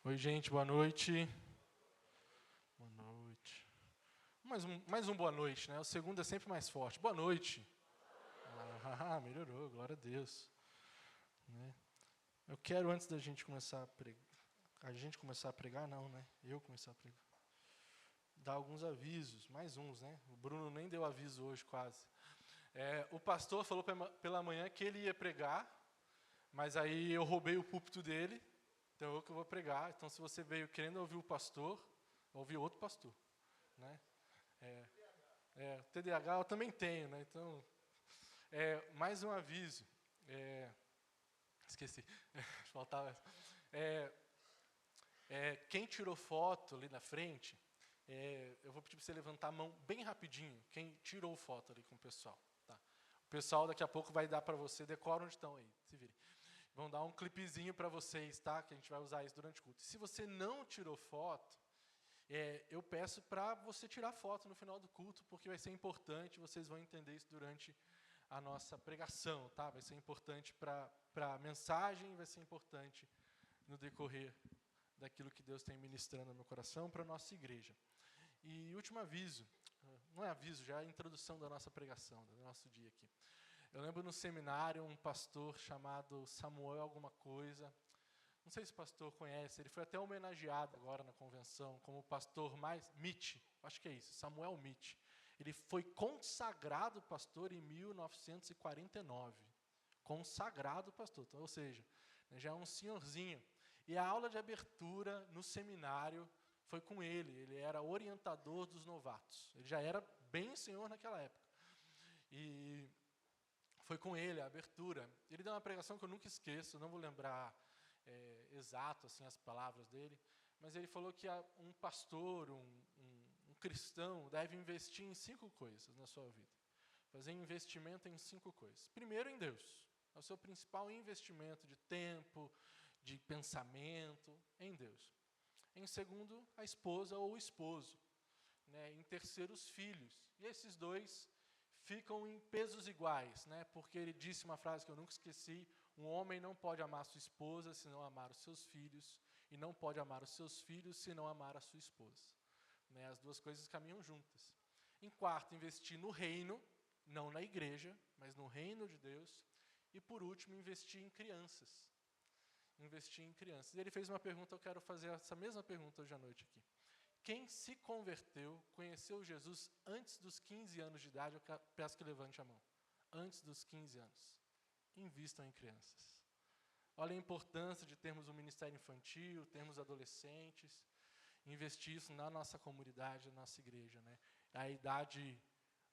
Oi, gente, boa noite. Boa noite. Mais um boa noite, né? O segundo é sempre mais forte. Boa noite. Melhorou, glória a Deus. Né? Eu quero, antes da gente começar a pregar, não, né? Eu começar a pregar. Dar alguns avisos, mais uns, né? O Bruno nem deu aviso hoje, quase. O pastor falou pela manhã que ele ia pregar, mas aí eu roubei o púlpito dele, então eu que vou pregar. Então, se você veio querendo ouvir o pastor, ouvir outro pastor, né? TDAH eu também tenho, né? Então, mais um aviso. Esqueci, faltava. Quem tirou foto ali na frente, eu vou pedir para você levantar a mão bem rapidinho. Quem tirou foto ali com o pessoal, tá? O pessoal daqui a pouco vai dar para você, decora onde estão aí, se virem. Vão dar um clipezinho para vocês, tá? Que a gente vai usar isso durante o culto. Se você não tirou foto, eu peço para você tirar foto no final do culto, porque vai ser importante, vocês vão entender isso durante a nossa pregação, tá? Vai ser importante para a mensagem, vai ser importante no decorrer daquilo que Deus tem ministrando no meu coração para a nossa igreja. E último aviso, não é aviso, já é a introdução da nossa pregação, do nosso dia aqui. Eu lembro no seminário um pastor chamado Samuel alguma coisa, não sei se o pastor conhece, ele foi até homenageado agora na convenção como o pastor mais... Mitch, acho que é isso, Samuel Mitch. Ele foi consagrado pastor em 1949. Consagrado pastor, então, ou seja, já é um senhorzinho. E a aula de abertura no seminário foi com ele. Ele era orientador dos novatos. Ele já era bem senhor naquela época. E foi com ele a abertura. Ele deu uma pregação que eu nunca esqueço, não vou lembrar exato assim, as palavras dele, mas ele falou que um pastor, um cristão, deve investir em 5 coisas na sua vida. Fazer investimento em 5 coisas. Primeiro, em Deus. É o seu principal investimento de tempo, de pensamento, em Deus. Em segundo, a esposa ou o esposo. Né? Em terceiro, os filhos. E esses dois ficam em pesos iguais, né? Porque ele disse uma frase que eu nunca esqueci: um homem não pode amar sua esposa se não amar os seus filhos, e não pode amar os seus filhos se não amar a sua esposa. Né? As duas coisas caminham juntas. Em quarto, investir no reino, não na igreja, mas no reino de Deus. E por último, investir em crianças. Investir em crianças. E ele fez uma pergunta, eu quero fazer essa mesma pergunta hoje à noite aqui. Quem se converteu, conheceu Jesus antes dos 15 anos de idade, eu peço que levante a mão. Antes dos 15 anos. Invistam em crianças. Olha a importância de termos um ministério infantil, termos adolescentes, investir isso na nossa comunidade, na nossa igreja. Né?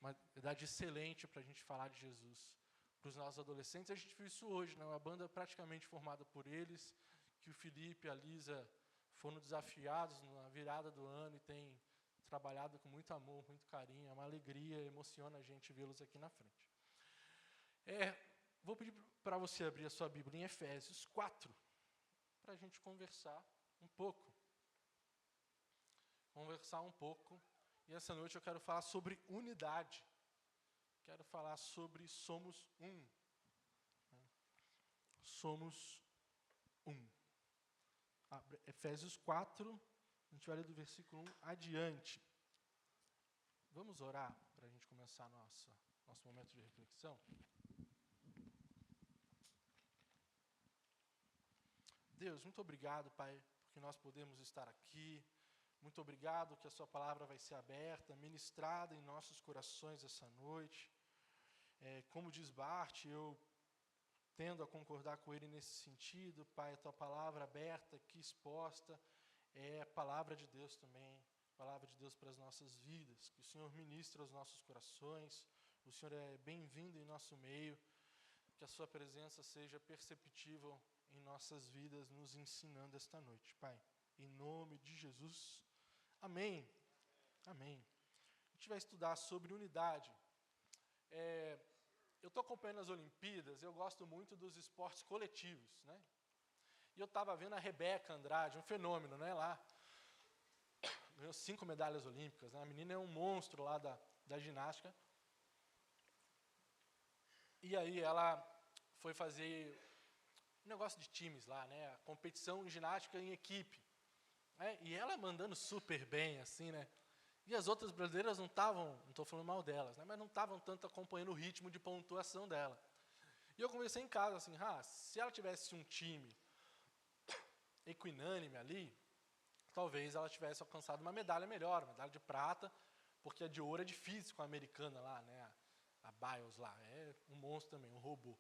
Uma idade excelente para a gente falar de Jesus. Para os nossos adolescentes, a gente viu isso hoje, né? Uma banda praticamente formada por eles, que o Felipe e a Lisa foram desafiados na virada do ano e têm trabalhado com muito amor, muito carinho. É uma alegria, emociona a gente vê-los aqui na frente. Vou pedir para você abrir a sua Bíblia em Efésios 4, para a gente conversar um pouco. E essa noite eu quero falar sobre unidade. Quero falar sobre somos um. Somos um. Efésios 4, a gente vai ler do versículo 1 adiante. Vamos orar para a gente começar nosso momento de reflexão? Deus, muito obrigado, Pai, porque nós podemos estar aqui. Muito obrigado que a sua palavra vai ser aberta, ministrada em nossos corações essa noite. Como diz Bart, eu tendo a concordar com ele nesse sentido, Pai, a tua palavra aberta aqui, exposta, é a palavra de Deus também, palavra de Deus para as nossas vidas, que o Senhor ministre aos nossos corações, o Senhor é bem-vindo em nosso meio, que a sua presença seja perceptível em nossas vidas, nos ensinando esta noite, Pai, em nome de Jesus, amém. Amém. A gente vai estudar sobre unidade. Eu estou acompanhando as Olimpíadas, eu gosto muito dos esportes coletivos, né? E eu estava vendo a Rebeca Andrade, um fenômeno, né, lá. Ganhou 5 medalhas olímpicas, né? A menina é um monstro lá da ginástica. E aí ela foi fazer um negócio de times lá, né? A competição em ginástica em equipe. E ela mandando super bem, assim, né? E as outras brasileiras não estavam, não estou falando mal delas, né? Mas não estavam tanto acompanhando o ritmo de pontuação dela. E eu conversei em casa, assim, se ela tivesse um time equinânime ali, talvez ela tivesse alcançado uma medalha melhor, uma medalha de prata, porque a de ouro é difícil com a americana lá, né? A Biles lá, é um monstro também, um robô.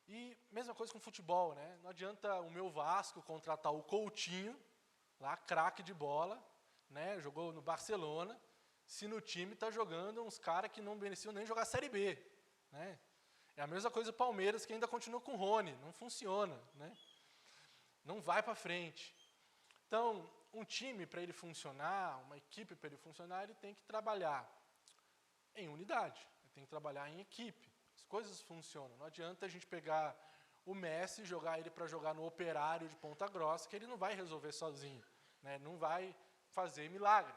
E mesma coisa com futebol, né? Não adianta o meu Vasco contratar o Coutinho, lá, craque de bola, né? Jogou no Barcelona, se no time está jogando uns caras que não mereciam nem jogar Série B, né? É a mesma coisa do Palmeiras, que ainda continua com o Rony, não funciona, né? Não vai para frente. Então, um time, para ele funcionar, uma equipe para ele funcionar, ele tem que trabalhar em unidade, ele tem que trabalhar em equipe. As coisas funcionam. Não adianta a gente pegar o Messi e jogar ele para jogar no Operário de Ponta Grossa, que ele não vai resolver sozinho, né? Não vai fazer milagre.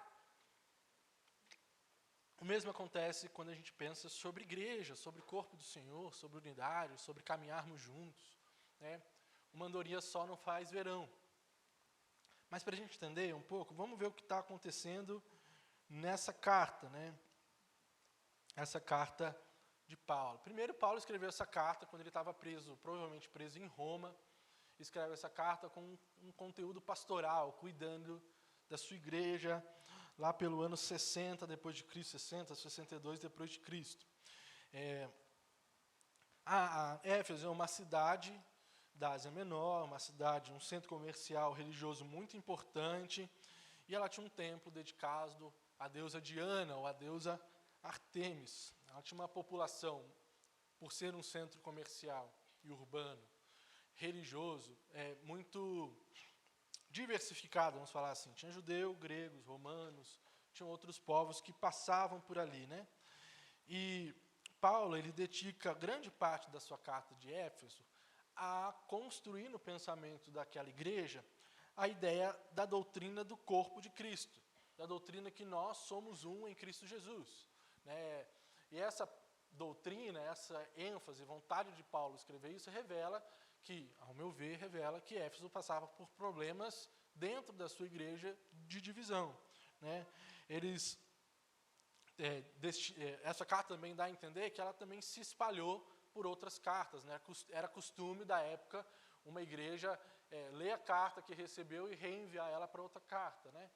O mesmo acontece quando a gente pensa sobre igreja, sobre o corpo do Senhor, sobre unidade, sobre caminharmos juntos, né? Uma andorinha só não faz verão. Mas para a gente entender um pouco, vamos ver o que está acontecendo nessa carta, né? Essa carta de Paulo. Primeiro, Paulo escreveu essa carta quando ele estava preso, provavelmente preso em Roma. Escreve essa carta com um conteúdo pastoral, cuidando da sua igreja, lá pelo ano 60 depois de Cristo, 60, 62 depois de Cristo. Éfeso é uma cidade da Ásia Menor, uma cidade, um centro comercial religioso muito importante, e ela tinha um templo dedicado à deusa Diana, ou à deusa Artemis. Ela tinha uma população, por ser um centro comercial e urbano, religioso, muito diversificado, vamos falar assim. Tinha judeu, gregos, romanos, tinham outros povos que passavam por ali, né? E Paulo, ele dedica grande parte da sua carta de Éfeso a construir no pensamento daquela igreja a ideia da doutrina do corpo de Cristo, da doutrina que nós somos um em Cristo Jesus, né? E essa doutrina, essa ênfase, vontade de Paulo escrever isso, revela que, ao meu ver, revela que Éfeso passava por problemas dentro da sua igreja de divisão, né? Essa carta também dá a entender que ela também se espalhou por outras cartas, né? Era costume da época uma igreja ler a carta que recebeu e reenviar ela para outra carta, né?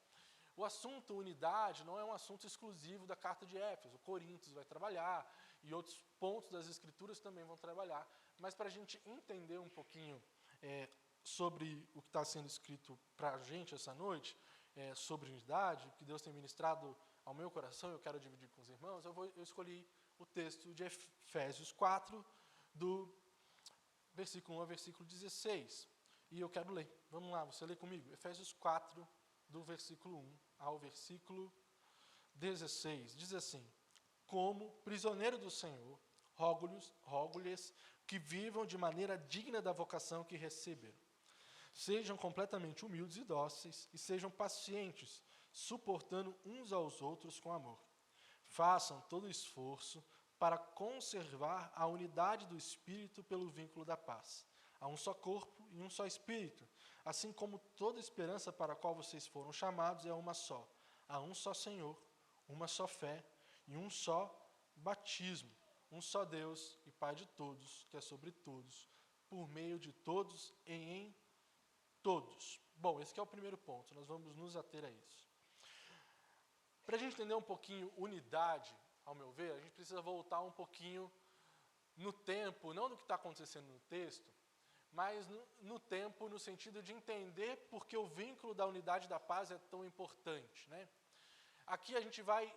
O assunto unidade não é um assunto exclusivo da carta de Éfeso. Coríntios vai trabalhar e outros pontos das Escrituras também vão trabalhar. Mas para a gente entender um pouquinho sobre o que está sendo escrito para a gente essa noite, sobre unidade, que Deus tem ministrado ao meu coração, eu quero dividir com os irmãos, eu escolhi o texto de Efésios 4, do versículo 1 ao versículo 16. E eu quero ler. Vamos lá, você lê comigo. Efésios 4, do versículo 1 ao versículo 16. Diz assim: como prisioneiro do Senhor, rogo-lhes que vivam de maneira digna da vocação que receberam. Sejam completamente humildes e dóceis, e sejam pacientes, suportando uns aos outros com amor. Façam todo o esforço para conservar a unidade do Espírito pelo vínculo da paz. Há um só corpo e um só Espírito, assim como toda esperança para a qual vocês foram chamados é uma só. Há um só Senhor, uma só fé e um só batismo. Um só Deus e Pai de todos, que é sobre todos, por meio de todos e em todos. Bom, esse que é o primeiro ponto, nós vamos nos ater a isso. Para a gente entender um pouquinho unidade, ao meu ver, a gente precisa voltar um pouquinho no tempo, não do que está acontecendo no texto, mas no tempo, no sentido de entender por que o vínculo da unidade da paz é tão importante, né? Aqui a gente vai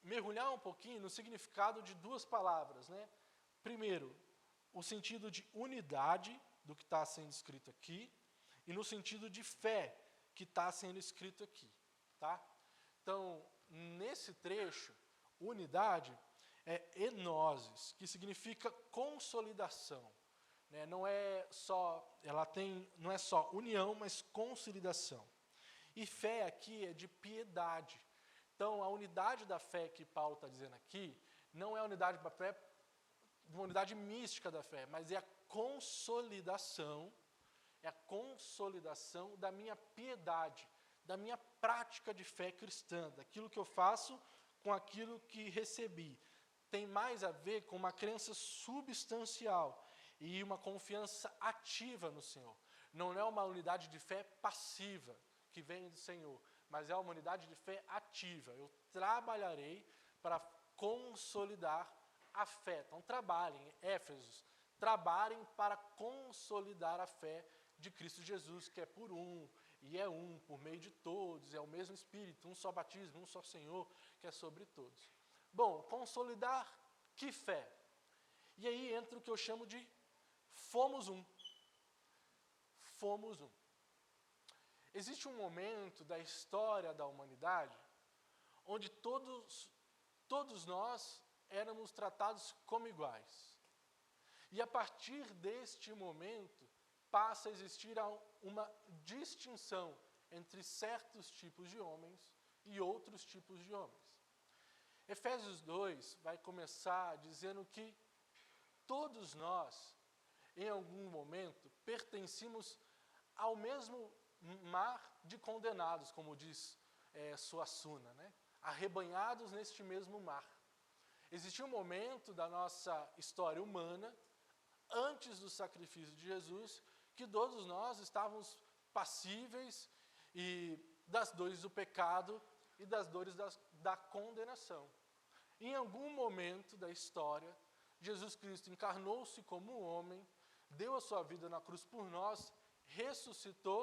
mergulhar um pouquinho no significado de duas palavras, né? Primeiro, o sentido de unidade do que está sendo escrito aqui, e no sentido de fé que está sendo escrito aqui, tá? Então, nesse trecho, unidade é enoses, que significa consolidação, né? Não é só união, mas consolidação. E fé aqui é de piedade. Então, a unidade da fé que Paulo está dizendo aqui não é a unidade da fé, uma unidade mística da fé, mas é a consolidação é a consolidação da minha piedade, da minha prática de fé cristã, daquilo que eu faço com aquilo que recebi. Tem mais a ver com uma crença substancial e uma confiança ativa no Senhor. Não é uma unidade de fé passiva que vem do Senhor, mas é uma unidade de fé ativa. Eu trabalharei para consolidar a fé. Então trabalhem, Éfesos, trabalhem para consolidar a fé de Cristo Jesus, que é por um, e é um, por meio de todos, é o mesmo Espírito, um só batismo, um só Senhor, que é sobre todos. Bom, consolidar que fé? E aí entra o que eu chamo de fomos um. Fomos um. Existe um momento da história da humanidade onde todos nós éramos tratados como iguais. E a partir deste momento, passa a existir uma distinção entre certos tipos de homens e outros tipos de homens. Efésios 2 vai começar dizendo que todos nós, em algum momento, pertencíamos ao mesmo mar de condenados, como diz Suassuna, né? Arrebanhados neste mesmo mar. Existia um momento da nossa história humana, antes do sacrifício de Jesus, que todos nós estávamos passíveis das dores do pecado e das dores da condenação. Em algum momento da história, Jesus Cristo encarnou-se como homem, deu a sua vida na cruz por nós, ressuscitou,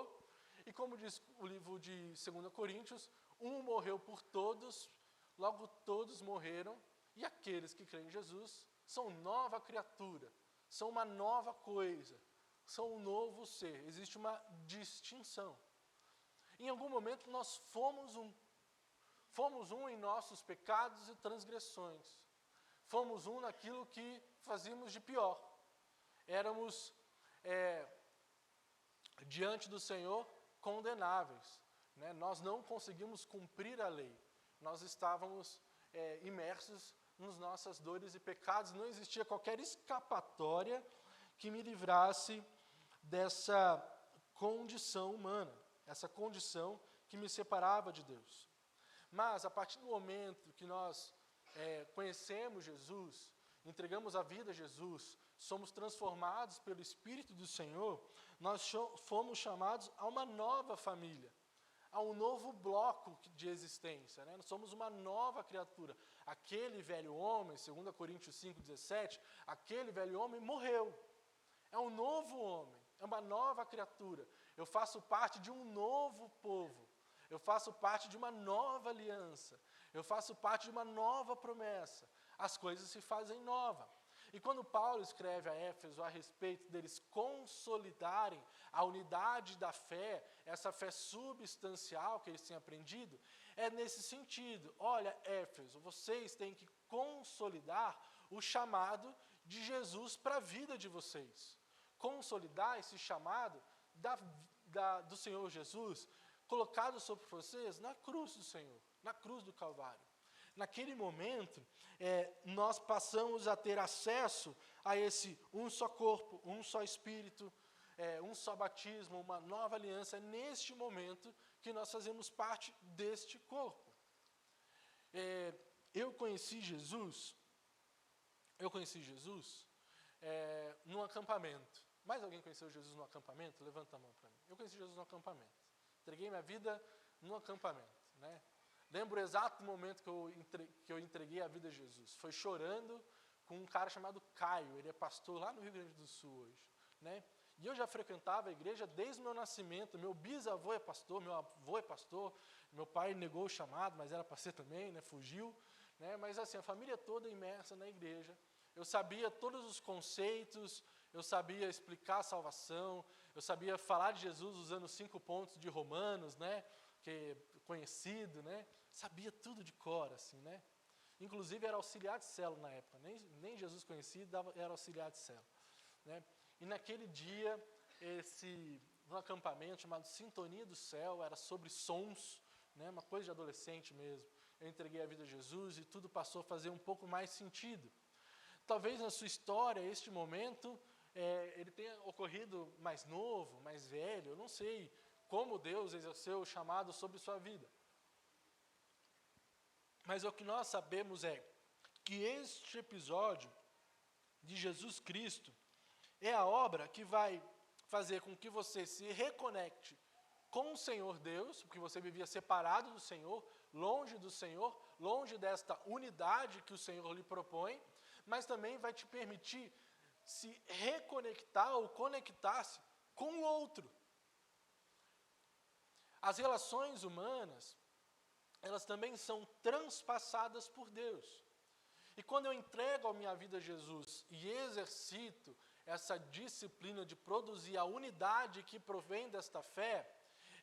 e como diz o livro de 2 Coríntios, um morreu por todos, logo todos morreram, e aqueles que creem em Jesus são nova criatura, são uma nova coisa, são um novo ser. Existe uma distinção. Em algum momento nós fomos um. Fomos um em nossos pecados e transgressões. Fomos um naquilo que fazíamos de pior. Éramos, diante do Senhor, condenáveis, né? Nós não conseguimos cumprir a lei. Nós estávamos imersos nas nossas dores e pecados. Não existia qualquer escapatória que me livrasse dessa condição humana, essa condição que me separava de Deus. Mas, a partir do momento que nós conhecemos Jesus, entregamos a vida a Jesus, somos transformados pelo Espírito do Senhor, nós fomos chamados a uma nova família, a um novo bloco de existência, né? Nós somos uma nova criatura. Aquele velho homem, 2 Coríntios 5,17, aquele velho homem morreu. É um novo homem, é uma nova criatura. Eu faço parte de um novo povo. Eu faço parte de uma nova aliança. Eu faço parte de uma nova promessa. As coisas se fazem novas. E quando Paulo escreve a Éfeso a respeito deles consolidarem a unidade da fé, essa fé substancial que eles têm aprendido, é nesse sentido. Olha, Éfeso, vocês têm que consolidar o chamado de Jesus para a vida de vocês. Consolidar esse chamado do Senhor Jesus, colocado sobre vocês na cruz do Senhor, na cruz do Calvário. Naquele momento, nós passamos a ter acesso a esse um só corpo, um só Espírito, um só batismo, uma nova aliança. É neste momento que nós fazemos parte deste corpo. Eu conheci Jesus num acampamento. Mais alguém conheceu Jesus no acampamento? Levanta a mão para mim. Eu conheci Jesus no acampamento. Entreguei minha vida no acampamento, né? Lembro o exato momento que eu entreguei a vida a Jesus. Foi chorando com um cara chamado Caio. Ele é pastor lá no Rio Grande do Sul hoje, né? E eu já frequentava a igreja desde o meu nascimento. Meu bisavô é pastor, meu avô é pastor. Meu pai negou o chamado, mas era para ser também, né? Fugiu, né? Mas assim, a família toda imersa na igreja. Eu sabia todos os conceitos, eu sabia explicar a salvação, eu sabia falar de Jesus usando 5 pontos de Romanos, né? Que é conhecido, né? Sabia tudo de cor, assim, né? Inclusive era auxiliar de célula na época, nem Jesus conhecido, era auxiliar de célula, né? E naquele dia, um acampamento chamado Sintonia do Céu, era sobre sons, né? Uma coisa de adolescente mesmo. Eu entreguei a vida a Jesus e tudo passou a fazer um pouco mais sentido. Talvez na sua história, este momento ele tenha ocorrido mais novo, mais velho, eu não sei como Deus exerceu o chamado sobre sua vida. Mas o que nós sabemos é que este episódio de Jesus Cristo é a obra que vai fazer com que você se reconecte com o Senhor Deus, porque você vivia separado do Senhor, longe desta unidade que o Senhor lhe propõe, mas também vai te permitir se reconectar ou conectar-se com o outro. As relações humanas, elas também são transpassadas por Deus. E quando eu entrego a minha vida a Jesus e exercito essa disciplina de produzir a unidade que provém desta fé,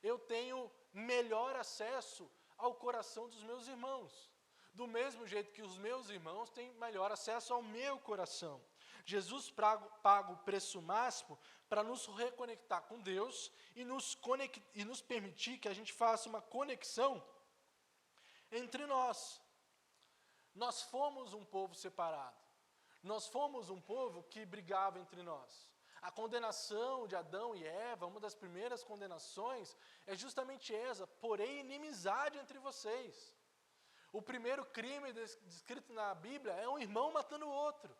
eu tenho melhor acesso ao coração dos meus irmãos. Do mesmo jeito que os meus irmãos têm melhor acesso ao meu coração. Jesus paga o preço máximo para nos reconectar com Deus e nos permitir que a gente faça uma conexão entre nós. Nós fomos um povo separado. Nós fomos um povo que brigava entre nós. A condenação de Adão e Eva, uma das primeiras condenações, é justamente essa: porém inimizade entre vocês. O primeiro crime descrito na Bíblia é um irmão matando o outro.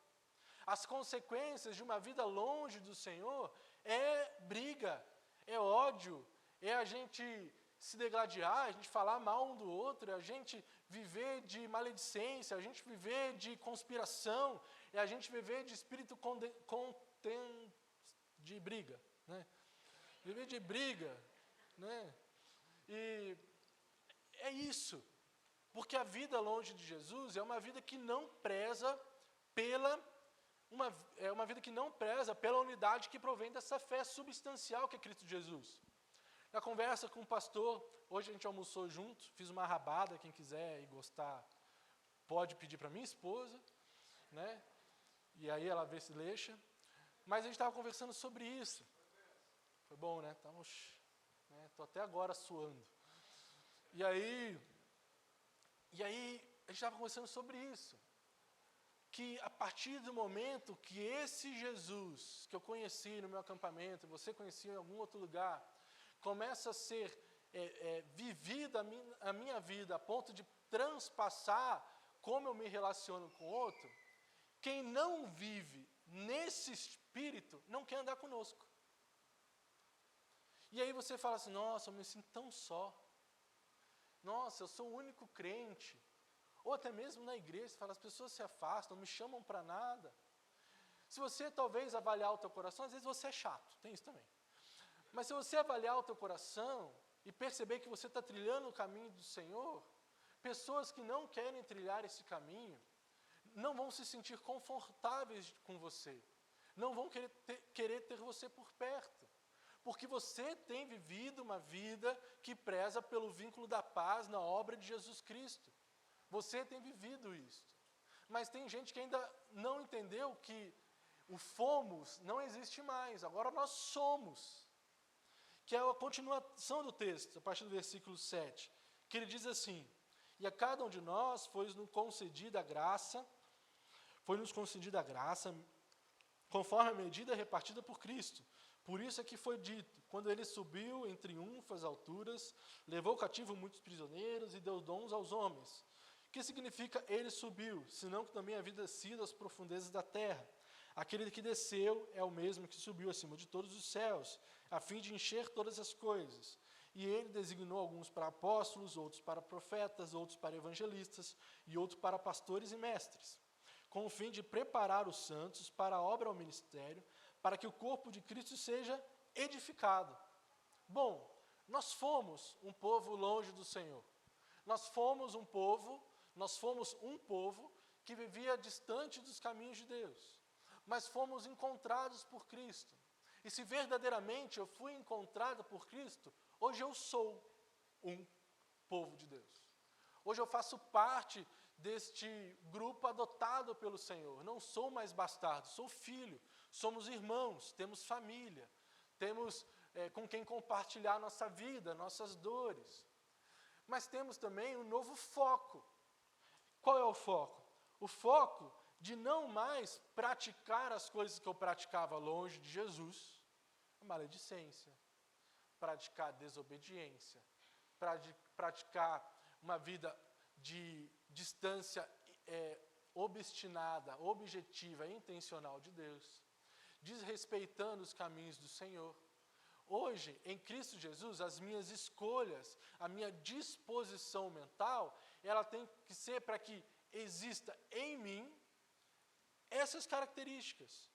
As consequências de uma vida longe do Senhor é briga, é ódio, é a gente se degladiar, a gente falar mal um do outro, é a gente viver de maledicência, a gente viver de conspiração, é a gente viver de espírito de briga, né? Viver de briga, né? E é isso, porque a vida longe de Jesus é uma vida que não preza uma vida que não preza pela unidade que provém dessa fé substancial que é Cristo Jesus. Na conversa com o pastor, hoje a gente almoçou junto, fiz uma rabada, quem quiser e gostar, pode pedir para minha esposa, né? E aí ela vê se deixa. Mas a gente estava conversando sobre isso. Foi bom, né? Estou até agora suando. E aí a gente estava conversando sobre isso. Que a partir do momento que esse Jesus, que eu conheci no meu acampamento, você conhecia em algum outro lugar, começa a ser vivida a minha vida, a ponto de transpassar como eu me relaciono com o outro, quem não vive nesse espírito não quer andar conosco. E aí você fala assim: nossa, eu me sinto tão só. Nossa, eu sou o único crente. Ou até mesmo na igreja, você fala, as pessoas se afastam, não me chamam para nada. Se você talvez avaliar o teu coração, às vezes você é chato, tem isso também. Mas se você avaliar o teu coração e perceber que você está trilhando o caminho do Senhor, pessoas que não querem trilhar esse caminho, não vão se sentir confortáveis com você, não vão querer ter você por perto, porque você tem vivido uma vida que preza pelo vínculo da paz na obra de Jesus Cristo. Você tem vivido isso. Mas tem gente que ainda não entendeu que o fomos não existe mais, agora nós somos. Que é a continuação do texto, a partir do versículo 7, que ele diz assim: e a cada um de nós foi-nos concedida a graça, conforme a medida repartida por Cristo. Por isso é que foi dito: quando ele subiu em triunfo às alturas, levou cativo muitos prisioneiros e deu dons aos homens. O que significa ele subiu, senão que também havia descido às profundezas da terra? Aquele que desceu é o mesmo que subiu acima de todos os céus, a fim de encher todas as coisas. E ele designou alguns para apóstolos, outros para profetas, outros para evangelistas e outros para pastores e mestres, com o fim de preparar os santos para a obra ao ministério, para que o corpo de Cristo seja edificado. Bom, nós fomos um povo longe do Senhor. Nós fomos um povo que vivia distante dos caminhos de Deus. Mas fomos encontrados por Cristo. E se verdadeiramente eu fui encontrado por Cristo, hoje eu sou um povo de Deus. Hoje eu faço parte deste grupo adotado pelo Senhor. Não sou mais bastardo, sou filho. Somos irmãos, temos família, temos com quem compartilhar nossa vida, nossas dores. Mas temos também um novo foco. Qual é o foco? O foco de não mais praticar as coisas que eu praticava longe de Jesus, a maledicência, praticar desobediência, praticar uma vida de distância obstinada, objetiva, intencional de Deus, desrespeitando os caminhos do Senhor. Hoje, em Cristo Jesus, as minhas escolhas, a minha disposição mental, ela tem que ser para que exista em mim essas características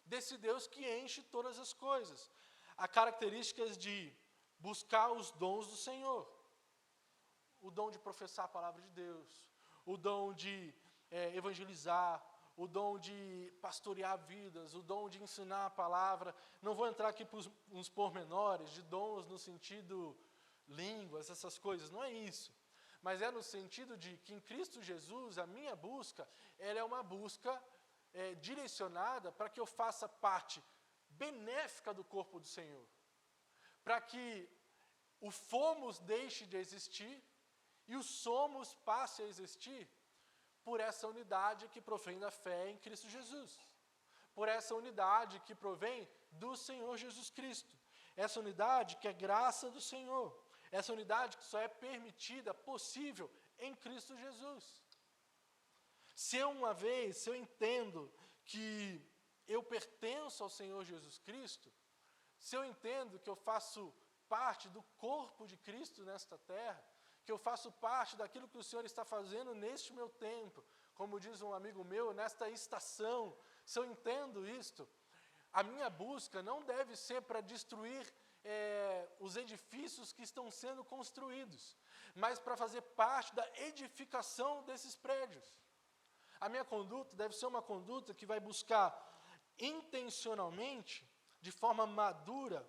desse Deus que enche todas as coisas. Há características de buscar os dons do Senhor, o dom de professar a palavra de Deus, o dom de evangelizar, o dom de pastorear vidas, o dom de ensinar a palavra. Não vou entrar aqui nos pormenores de dons no sentido línguas, essas coisas, não é isso. Mas é no sentido de que em Cristo Jesus, a minha busca, ela é uma busca direcionada para que eu faça parte benéfica do corpo do Senhor. Para que o fomos deixe de existir e o somos passe a existir por essa unidade que provém da fé em Cristo Jesus. Por essa unidade que provém do Senhor Jesus Cristo. Essa unidade que é graça do Senhor. Essa unidade que só é permitida, possível, em Cristo Jesus. Se eu entendo que eu pertenço ao Senhor Jesus Cristo, se eu entendo que eu faço parte do corpo de Cristo nesta terra, que eu faço parte daquilo que o Senhor está fazendo neste meu tempo, como diz um amigo meu, nesta estação, se eu entendo isto, a minha busca não deve ser para destruir os edifícios que estão sendo construídos, mas para fazer parte da edificação desses prédios. A minha conduta deve ser uma conduta que vai buscar intencionalmente, de forma madura,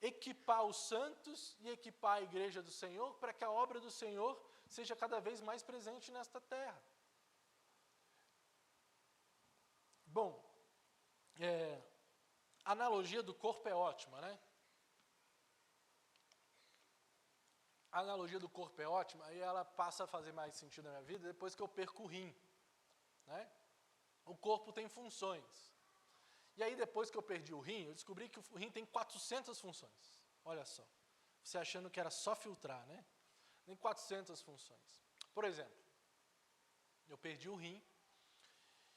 equipar os santos e equipar a igreja do Senhor para que a obra do Senhor seja cada vez mais presente nesta terra. Bom, a analogia do corpo é ótima, né? A analogia do corpo é ótima e ela passa a fazer mais sentido na minha vida depois que eu perco o rim, né? O corpo tem funções. E aí, depois que eu perdi o rim, eu descobri que o rim tem 400 funções. Olha só. Você achando que era só filtrar, né? Tem 400 funções. Por exemplo, eu perdi o rim,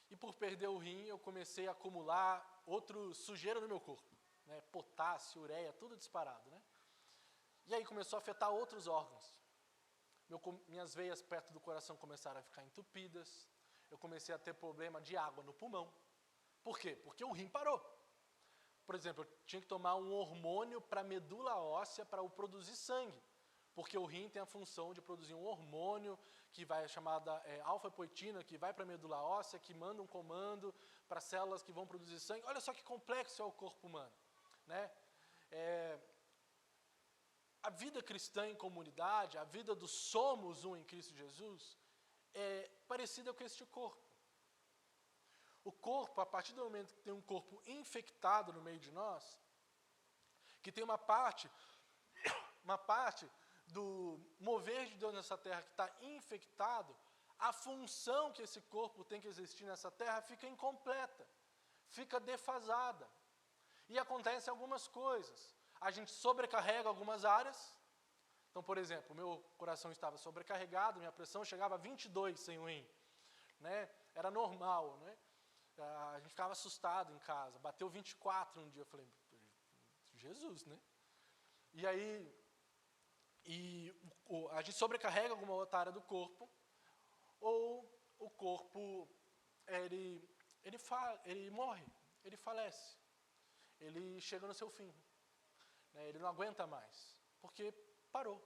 e por perder o rim, eu comecei a acumular outra sujeira no meu corpo, né? Potássio, ureia, tudo disparado, né? E aí começou a afetar outros órgãos. Minhas veias perto do coração começaram a ficar entupidas, eu comecei a ter problema de água no pulmão. Por quê? Porque o rim parou. Por exemplo, eu tinha que tomar um hormônio para a medula óssea para o produzir sangue, porque o rim tem a função de produzir um hormônio que vai chamada alfa-poetina, que vai para a medula óssea, que manda um comando para células que vão produzir sangue. Olha só que complexo é o corpo humano, né? A vida cristã em comunidade, a vida do somos um em Cristo Jesus, é parecida com este corpo. O corpo, a partir do momento que tem um corpo infectado no meio de nós, que tem uma parte do mover de Deus nessa terra que está infectado, a função que esse corpo tem que existir nessa terra fica incompleta, fica defasada. E acontecem algumas coisas. A gente sobrecarrega algumas áreas. Então, por exemplo, o meu coração estava sobrecarregado, minha pressão chegava a 22 sem o rim, né? Era normal, né? A gente ficava assustado em casa, bateu 24 um dia, eu falei, Jesus, né? E aí, a gente sobrecarrega alguma outra área do corpo, ou o corpo, ele morre, ele falece, ele chega no seu fim, né? Ele não aguenta mais, porque parou.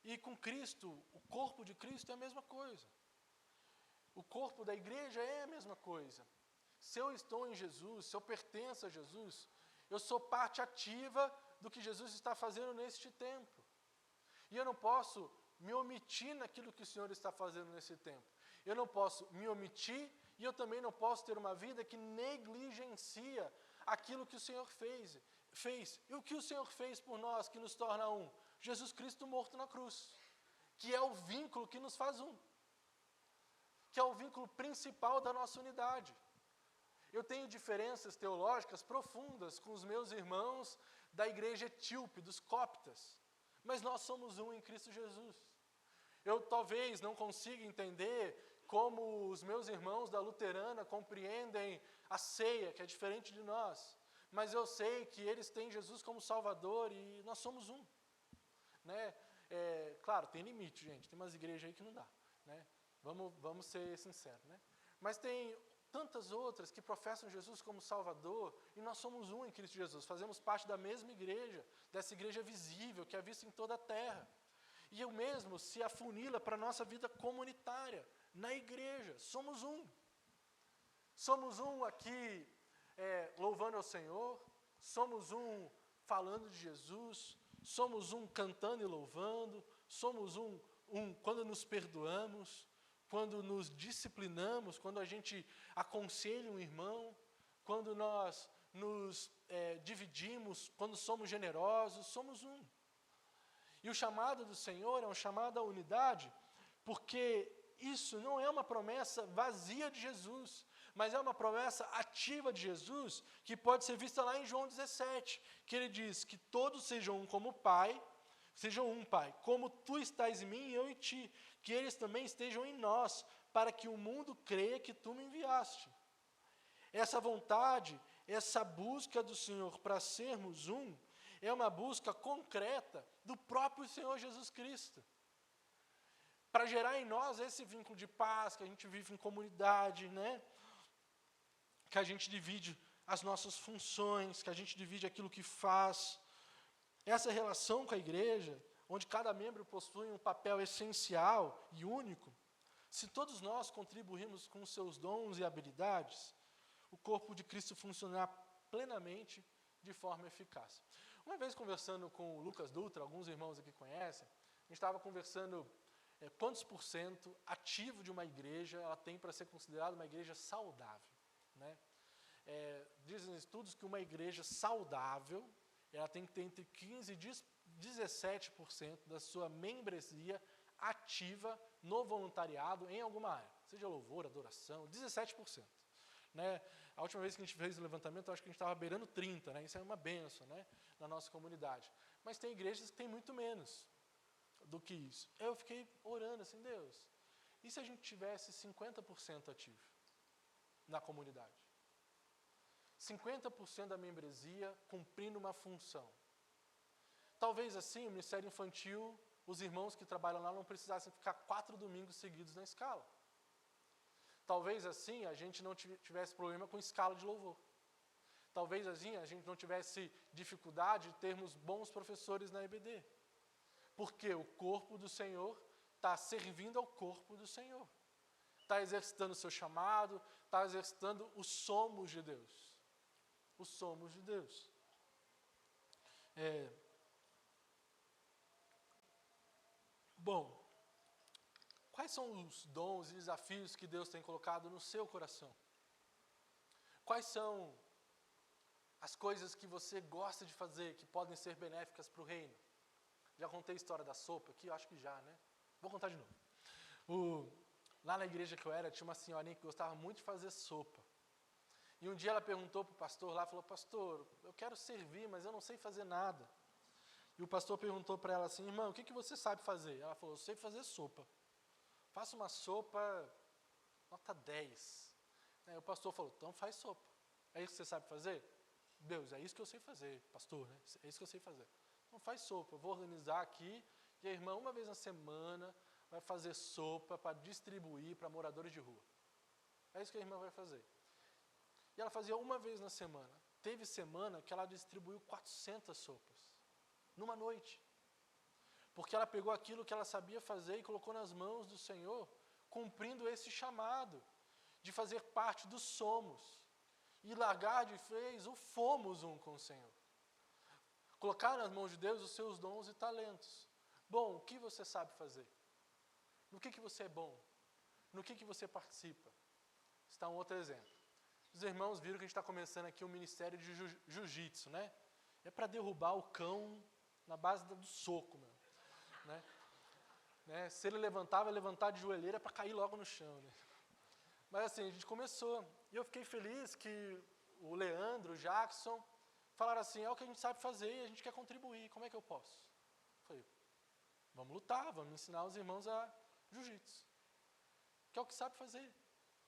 E com Cristo, o corpo de Cristo é a mesma coisa. O corpo da igreja é a mesma coisa. Se eu estou em Jesus, se eu pertenço a Jesus, eu sou parte ativa do que Jesus está fazendo neste tempo. E eu não posso me omitir naquilo que o Senhor está fazendo nesse tempo. Eu não posso me omitir e eu também não posso ter uma vida que negligencia aquilo que o Senhor fez. E o que o Senhor fez por nós, que nos torna um? Jesus Cristo morto na cruz, que é o vínculo que nos faz um. que é o vínculo principal da nossa unidade. Eu tenho diferenças teológicas profundas com os meus irmãos da igreja etíope, dos coptas, mas nós somos um em Cristo Jesus. Eu talvez não consiga entender como os meus irmãos da luterana compreendem a ceia, que é diferente de nós, mas eu sei que eles têm Jesus como Salvador e nós somos um. Né? Claro, tem limite, gente, tem umas igrejas aí que não dá. Né? Vamos ser sinceros. Né? Mas tem tantas outras que professam Jesus como Salvador, e nós somos um em Cristo Jesus, fazemos parte da mesma igreja, dessa igreja visível, que é vista em toda a terra. E o mesmo se afunila para a nossa vida comunitária, na igreja, somos um. Somos um aqui louvando ao Senhor, somos um falando de Jesus, somos um cantando e louvando, somos um quando nos perdoamos, quando nos disciplinamos, quando a gente aconselha um irmão, quando nós nos dividimos, quando somos generosos, somos um. E o chamado do Senhor é um chamado à unidade, porque isso não é uma promessa vazia de Jesus, mas é uma promessa ativa de Jesus, que pode ser vista lá em João 17, que ele diz que todos sejam um como o Pai, sejam um, Pai, como Tu estás em mim e eu em Ti, que eles também estejam em nós, para que o mundo creia que Tu me enviaste. Essa vontade, essa busca do Senhor para sermos um, é uma busca concreta do próprio Senhor Jesus Cristo. Para gerar em nós esse vínculo de paz, que a gente vive em comunidade, né? Que a gente divide as nossas funções, que a gente divide aquilo que faz. Essa relação com a igreja, onde cada membro possui um papel essencial e único, se todos nós contribuirmos com seus dons e habilidades, o corpo de Cristo funcionará plenamente de forma eficaz. Uma vez conversando com o Lucas Dutra, alguns irmãos aqui conhecem, a gente estava conversando quantos por cento ativo de uma igreja ela tem para ser considerada uma igreja saudável. Né? Dizem estudos que uma igreja saudável ela tem que ter entre 15% e 17% da sua membresia ativa no voluntariado em alguma área, seja louvor, adoração, 17%. Né? A última vez que a gente fez o levantamento, eu acho que a gente estava beirando 30%, né? Isso é uma benção, né? Na nossa comunidade. Mas tem igrejas que têm muito menos do que isso. Eu fiquei orando assim, Deus, e se a gente tivesse 50% ativo na comunidade? 50% da membresia cumprindo uma função. Talvez assim, o Ministério Infantil, os irmãos que trabalham lá não precisassem ficar 4 domingos seguidos na escala. Talvez assim a gente não tivesse problema com escala de louvor. Talvez assim a gente não tivesse dificuldade de termos bons professores na EBD. Porque o corpo do Senhor está servindo ao corpo do Senhor. Está exercitando o seu chamado, está exercitando o somos de Deus. O somos de Deus. Bom, quais são os dons e desafios que Deus tem colocado no seu coração? Quais são as coisas que você gosta de fazer, que podem ser benéficas para o reino? Já contei a história da sopa aqui? Eu acho que já, né? Vou contar de novo. Lá na igreja que eu era, tinha uma senhorinha que gostava muito de fazer sopa. E um dia ela perguntou para o pastor lá, falou, pastor, eu quero servir, mas eu não sei fazer nada. E o pastor perguntou para ela assim, irmão, o que você sabe fazer? Ela falou, eu sei fazer sopa. Faça uma sopa nota 10. Aí o pastor falou, então faz sopa. É isso que você sabe fazer? Deus, é isso que eu sei fazer, pastor, né? É isso que eu sei fazer. Então faz sopa, eu vou organizar aqui, e a irmã uma vez na semana vai fazer sopa para distribuir para moradores de rua. É isso que a irmã vai fazer. E ela fazia uma vez na semana. Teve semana que ela distribuiu 400 sopas, numa noite. Porque ela pegou aquilo que ela sabia fazer e colocou nas mãos do Senhor, cumprindo esse chamado de fazer parte do somos. E largar de vez o fomos um com o Senhor. Colocar nas mãos de Deus os seus dons e talentos. Bom, o que você sabe fazer? No que você é bom? No que você participa? Está um outro exemplo. Os irmãos viram que a gente está começando aqui um ministério de jiu-jitsu, né? É para derrubar o cão na base do soco, meu. Né? Se ele levantar, vai levantar de joelheira para cair logo no chão. Né? Mas assim, a gente começou. E eu fiquei feliz que o Leandro, o Jackson, falaram assim, é o que a gente sabe fazer e a gente quer contribuir, como é que eu posso? Eu falei, vamos lutar, vamos ensinar os irmãos a jiu-jitsu, que é o que sabe fazer.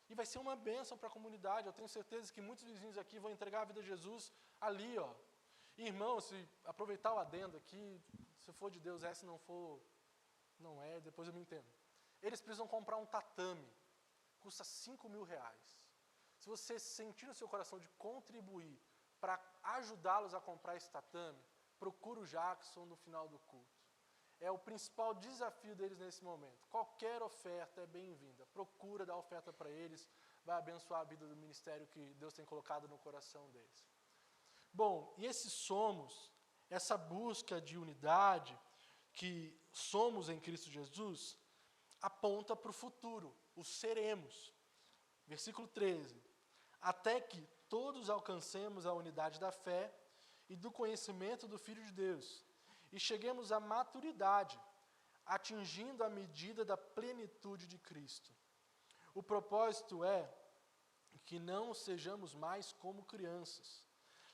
E vai ser uma bênção para a comunidade, eu tenho certeza que muitos vizinhos aqui vão entregar a vida a Jesus ali, ó. E, irmão, se aproveitar o adendo aqui, se for de Deus é, se não for, não é, depois eu me entendo. Eles precisam comprar um tatame, custa R$5.000. Se você sentir no seu coração de contribuir para ajudá-los a comprar esse tatame, procura o Jackson no final do culto. É o principal desafio deles nesse momento. Qualquer oferta é bem-vinda. Procura dar oferta para eles, vai abençoar a vida do ministério que Deus tem colocado no coração deles. Bom, e esse somos, essa busca de unidade que somos em Cristo Jesus, aponta para o futuro, o seremos. Versículo 13. Até que todos alcancemos a unidade da fé e do conhecimento do Filho de Deus, e cheguemos à maturidade, atingindo a medida da plenitude de Cristo. O propósito é que não sejamos mais como crianças,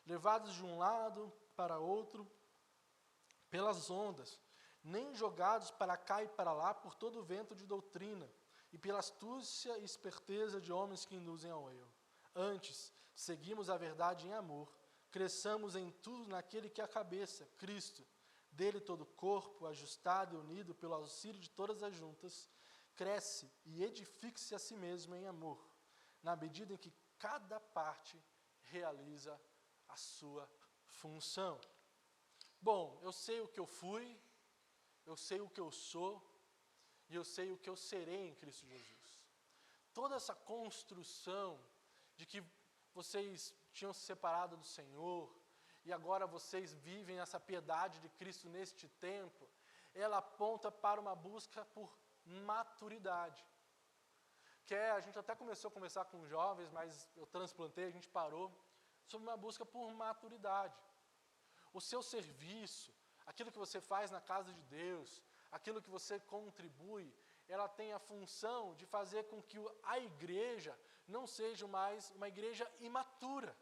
levados de um lado para outro pelas ondas, nem jogados para cá e para lá por todo o vento de doutrina, e pela astúcia e esperteza de homens que induzem ao erro. Antes, seguimos a verdade em amor, cresçamos em tudo naquele que é a cabeça, Cristo. Dele todo o corpo, ajustado e unido pelo auxílio de todas as juntas, cresce e edifica-se a si mesmo em amor, na medida em que cada parte realiza a sua função. Bom, eu sei o que eu fui, eu sei o que eu sou, e eu sei o que eu serei em Cristo Jesus. Toda essa construção de que vocês tinham se separado do Senhor, e agora vocês vivem essa piedade de Cristo neste tempo, ela aponta para uma busca por maturidade. A gente até começou a conversar com jovens, mas eu transplantei, a gente parou, sobre uma busca por maturidade. O seu serviço, aquilo que você faz na casa de Deus, aquilo que você contribui, ela tem a função de fazer com que a igreja não seja mais uma igreja imatura.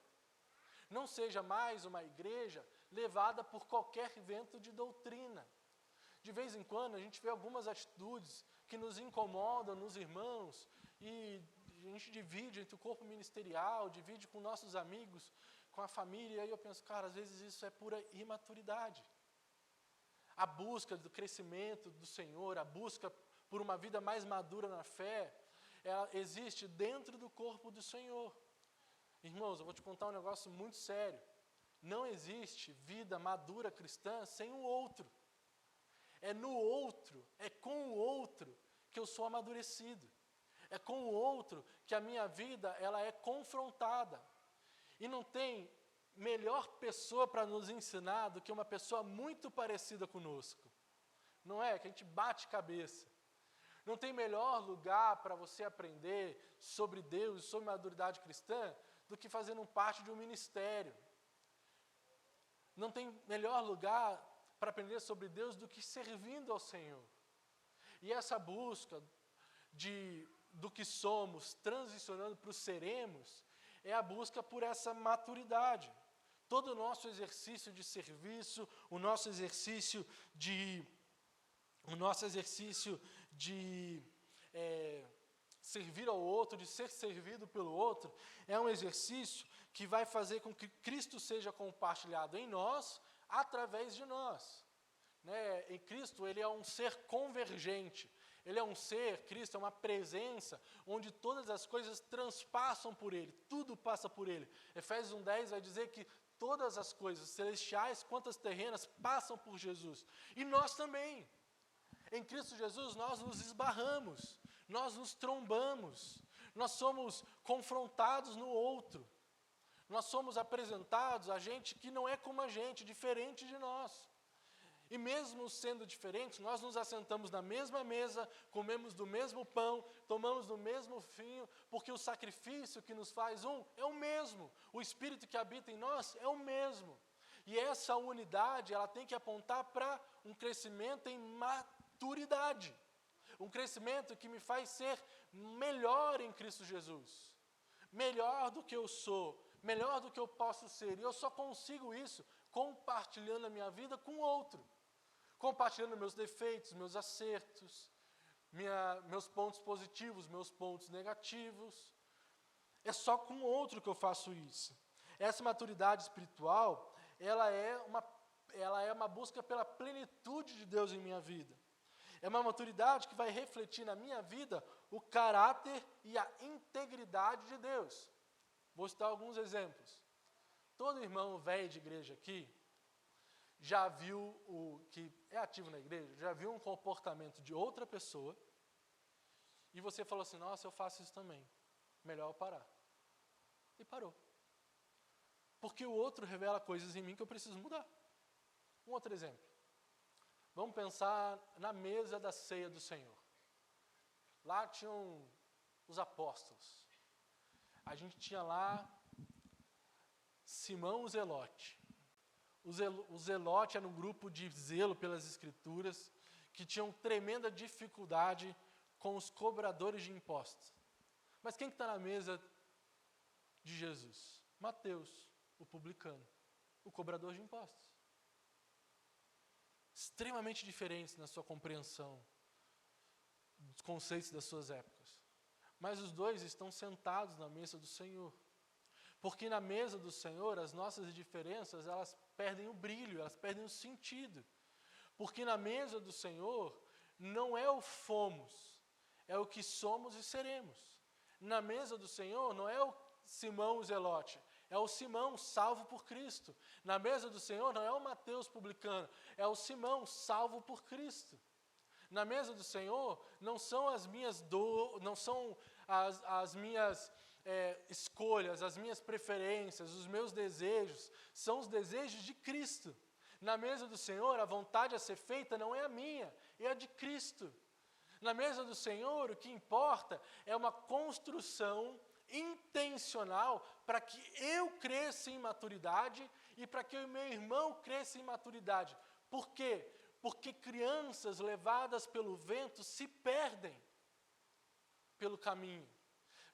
Não seja mais uma igreja levada por qualquer vento de doutrina. De vez em quando a gente vê algumas atitudes que nos incomodam nos irmãos e a gente divide entre o corpo ministerial, divide com nossos amigos, com a família, e aí eu penso, cara, às vezes isso é pura imaturidade. A busca do crescimento do Senhor, a busca por uma vida mais madura na fé, ela existe dentro do corpo do Senhor. Irmãos, eu vou te contar um negócio muito sério. Não existe vida madura cristã sem o outro. É no outro, é com o outro que eu sou amadurecido. É com o outro que a minha vida ela é confrontada. E não tem melhor pessoa para nos ensinar do que uma pessoa muito parecida conosco. Não é? Que a gente bate cabeça. Não tem melhor lugar para você aprender sobre Deus, sobre maturidade cristã, do que fazendo parte de um ministério. Não tem melhor lugar para aprender sobre Deus do que servindo ao Senhor. E essa busca do que somos, transicionando para o seremos, é a busca por essa maturidade. Todo o nosso exercício de serviço, o nosso exercício de servir ao outro, de ser servido pelo outro, é um exercício que vai fazer com que Cristo seja compartilhado em nós, através de nós. Em Cristo, ele é um ser convergente. Ele é um ser, Cristo é uma presença, onde todas as coisas transpassam por ele, tudo passa por ele. Efésios 1:10 vai dizer que todas as coisas, celestiais quanto as terrenas, passam por Jesus. E nós também. Em Cristo Jesus, nós nos esbarramos, nós nos trombamos, nós somos confrontados no outro. Nós somos apresentados a gente que não é como a gente, diferente de nós. E mesmo sendo diferentes, nós nos assentamos na mesma mesa, comemos do mesmo pão, tomamos do mesmo vinho, porque o sacrifício que nos faz um é o mesmo. O Espírito que habita em nós é o mesmo. E essa unidade, ela tem que apontar para um crescimento em maturidade. Um crescimento que me faz ser melhor em Cristo Jesus. Melhor do que eu sou, melhor do que eu posso ser. E eu só consigo isso compartilhando a minha vida com outro. Compartilhando meus defeitos, meus acertos, meus pontos positivos, meus pontos negativos. É só com outro que eu faço isso. Essa maturidade espiritual, ela é uma busca pela plenitude de Deus em minha vida. É uma maturidade que vai refletir na minha vida o caráter e a integridade de Deus. Vou citar alguns exemplos. Todo irmão velho de igreja aqui já viu, que é ativo na igreja, já viu um comportamento de outra pessoa e você falou assim, nossa, eu faço isso também, melhor eu parar. E parou. Porque o outro revela coisas em mim que eu preciso mudar. Um outro exemplo. Vamos pensar na mesa da ceia do Senhor. Lá tinham os apóstolos. A gente tinha lá Simão o Zelote. O Zelote era um grupo de zelo pelas Escrituras que tinham tremenda dificuldade com os cobradores de impostos. Mas quem que está na mesa de Jesus? Mateus, o publicano, o cobrador de impostos. Extremamente diferentes na sua compreensão dos conceitos das suas épocas. Mas os dois estão sentados na mesa do Senhor. Porque na mesa do Senhor, as nossas diferenças, elas perdem o brilho, elas perdem o sentido. Porque na mesa do Senhor, não é o fomos, é o que somos e seremos. Na mesa do Senhor, não é o Simão o Zelote, é o Simão salvo por Cristo. Na mesa do Senhor, não é o Mateus publicano, é o Simão salvo por Cristo. Na mesa do Senhor, não são as minhas não são as minhas escolhas, as minhas preferências, os meus desejos, são os desejos de Cristo. Na mesa do Senhor, a vontade a ser feita não é a minha, é a de Cristo. Na mesa do Senhor, o que importa é uma construção intencional para que eu cresça em maturidade e para que o meu irmão cresça em maturidade. Por quê? Porque crianças levadas pelo vento se perdem pelo caminho.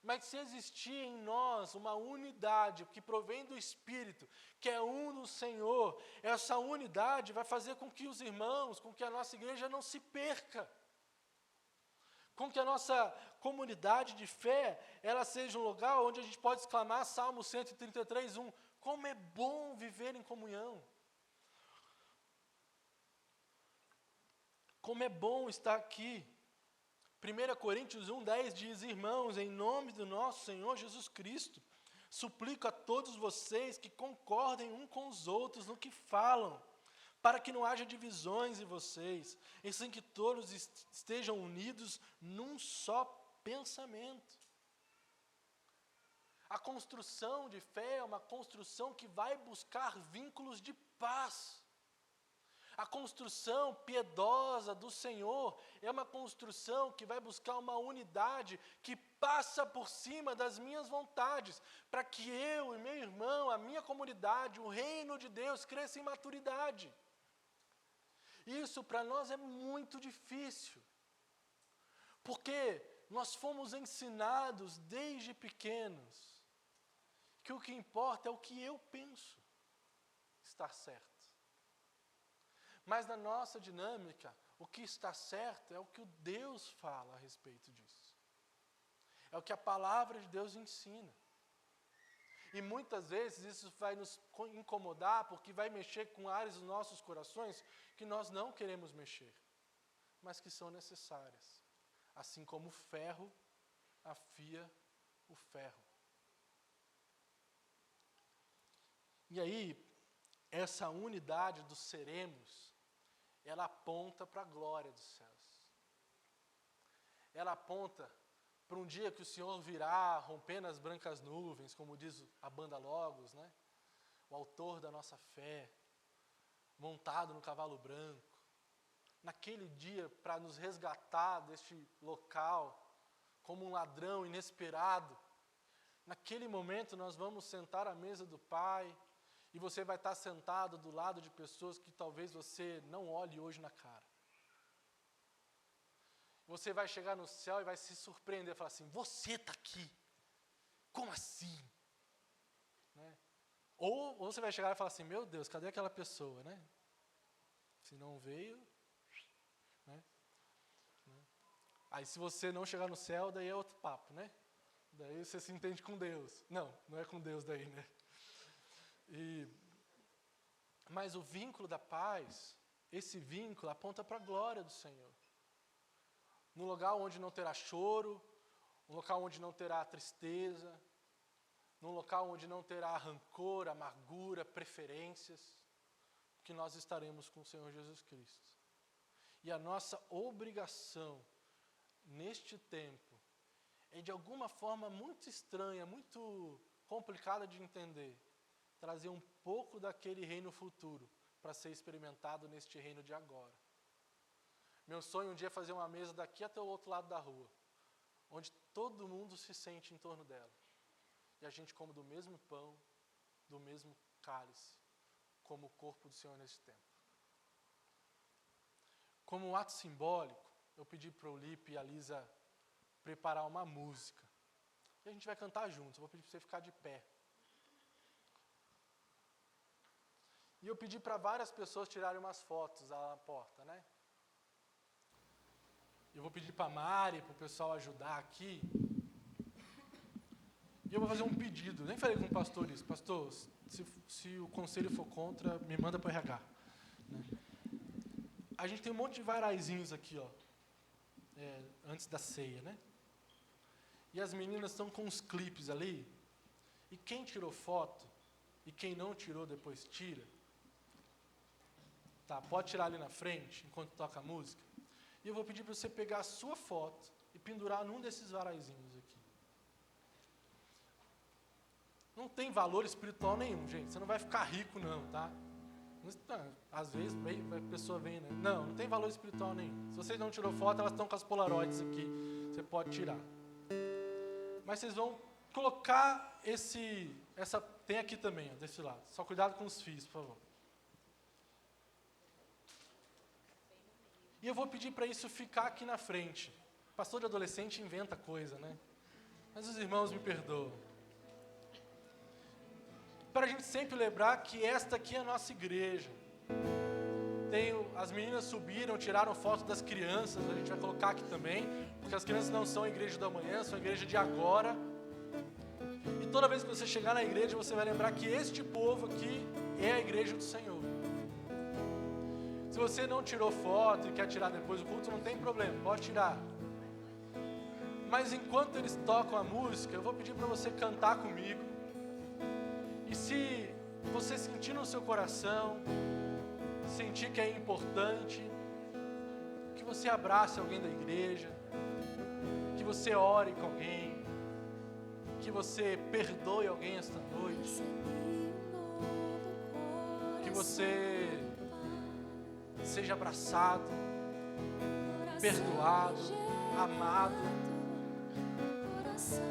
Mas se existir em nós uma unidade que provém do Espírito, que é um no Senhor, essa unidade vai fazer com que os irmãos, com que a nossa igreja não se perca. Com que a nossa comunidade de fé, ela seja um lugar onde a gente pode exclamar Salmo 133:1, como é bom viver em comunhão. Como é bom estar aqui. 1 Coríntios 1:10 diz, irmãos, em nome do nosso Senhor Jesus Cristo, suplico a todos vocês que concordem uns com os outros no que falam, para que não haja divisões em vocês, e sim que todos estejam unidos num só pensamento. A construção de fé é uma construção que vai buscar vínculos de paz. A construção piedosa do Senhor é uma construção que vai buscar uma unidade que passa por cima das minhas vontades, para que eu e meu irmão, a minha comunidade, o reino de Deus cresça em maturidade. Isso para nós é muito difícil, porque nós fomos ensinados desde pequenos que o que importa é o que eu penso estar certo. Mas na nossa dinâmica, o que está certo é o que o Deus fala a respeito disso. É o que a palavra de Deus ensina. E muitas vezes isso vai nos incomodar, porque vai mexer com áreas dos nossos corações que nós não queremos mexer, mas que são necessárias. Assim como o ferro afia o ferro. E aí, essa unidade dos seremos, ela aponta para a glória dos céus. Ela aponta para um dia que o Senhor virá rompendo as brancas nuvens, como diz a banda Logos, né? O autor da nossa fé, montado no cavalo branco. Naquele dia, para nos resgatar deste local, como um ladrão inesperado, naquele momento nós vamos sentar à mesa do Pai, e você vai estar sentado do lado de pessoas que talvez você não olhe hoje na cara. você vai chegar no céu e vai se surpreender, falar assim, você está aqui, como assim? Né? Ou você vai chegar e falar assim, meu Deus, cadê aquela pessoa, né? Se não veio, né? Aí se você não chegar no céu, daí é outro papo, né? Daí você se entende com Deus. Não é com Deus daí, né? Mas o vínculo da paz, esse vínculo aponta para a glória do Senhor. Num lugar onde não terá choro, um local onde não terá tristeza, num local onde não terá rancor, amargura, preferências, que nós estaremos com o Senhor Jesus Cristo. E a nossa obrigação neste tempo é de alguma forma muito estranha, muito complicada de entender, trazer um pouco daquele reino futuro para ser experimentado neste reino de agora. Meu sonho um dia é fazer uma mesa daqui até o outro lado da rua, onde todo mundo se sente em torno dela. E a gente come do mesmo pão, do mesmo cálice, como o corpo do Senhor nesse tempo. Como um ato simbólico, eu pedi para o Lipe e a Lisa preparar uma música. E a gente vai cantar juntos, eu vou pedir para você ficar de pé. E eu pedi para várias pessoas tirarem umas fotos lá na porta, né? Eu vou pedir para a Mari, para o pessoal ajudar aqui. E eu vou fazer um pedido. Nem falei com o pastor isso. Pastor, se o conselho for contra, me manda para o RH. Né? A gente tem um monte de varaizinhos aqui, ó, antes da ceia, né? E as meninas estão com os clipes ali. E quem tirou foto, e quem não tirou depois tira. Tá, pode tirar ali na frente, enquanto toca a música. E eu vou pedir para você pegar a sua foto e pendurar num desses varaizinhos aqui. Não tem valor espiritual nenhum, gente. Você não vai ficar rico, não, tá? Às vezes a pessoa vem, né? Não tem valor espiritual nenhum. Se vocês não tirou foto, elas estão com as polaroids aqui. Você pode tirar. Mas vocês vão colocar tem aqui também, ó, desse lado. Só cuidado com os fios, por favor. E eu vou pedir para isso ficar aqui na frente. Pastor de adolescente inventa coisa, né? Mas os irmãos me perdoam. Para a gente sempre lembrar que esta aqui é a nossa igreja. As meninas subiram, tiraram foto das crianças, a gente vai colocar aqui também, porque as crianças não são a igreja da manhã, são a igreja de agora. E toda vez que você chegar na igreja, você vai lembrar que este povo aqui é a igreja do Senhor. Se você não tirou foto e quer tirar depois do culto, não tem problema, pode tirar. Mas enquanto eles tocam a música, eu vou pedir para você cantar comigo. E se você sentir no seu coração, sentir que é importante, que você abrace alguém da igreja, que você ore com alguém, que você perdoe alguém esta noite, que você seja abraçado, perdoado, amado. Coração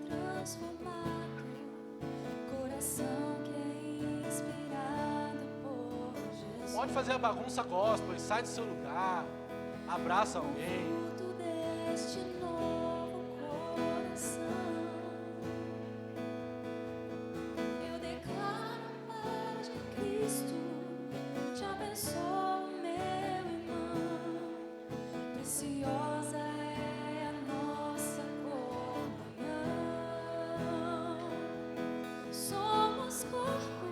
transformado, coração que é inspirado por Jesus. Pode fazer a bagunça gospel, sai do seu lugar, abraça alguém. Fruto deste novo coração, eu declaro a paz de Cristo, te abençoo, meu irmão. Preciosa é a nossa comunhão. Somos corpo,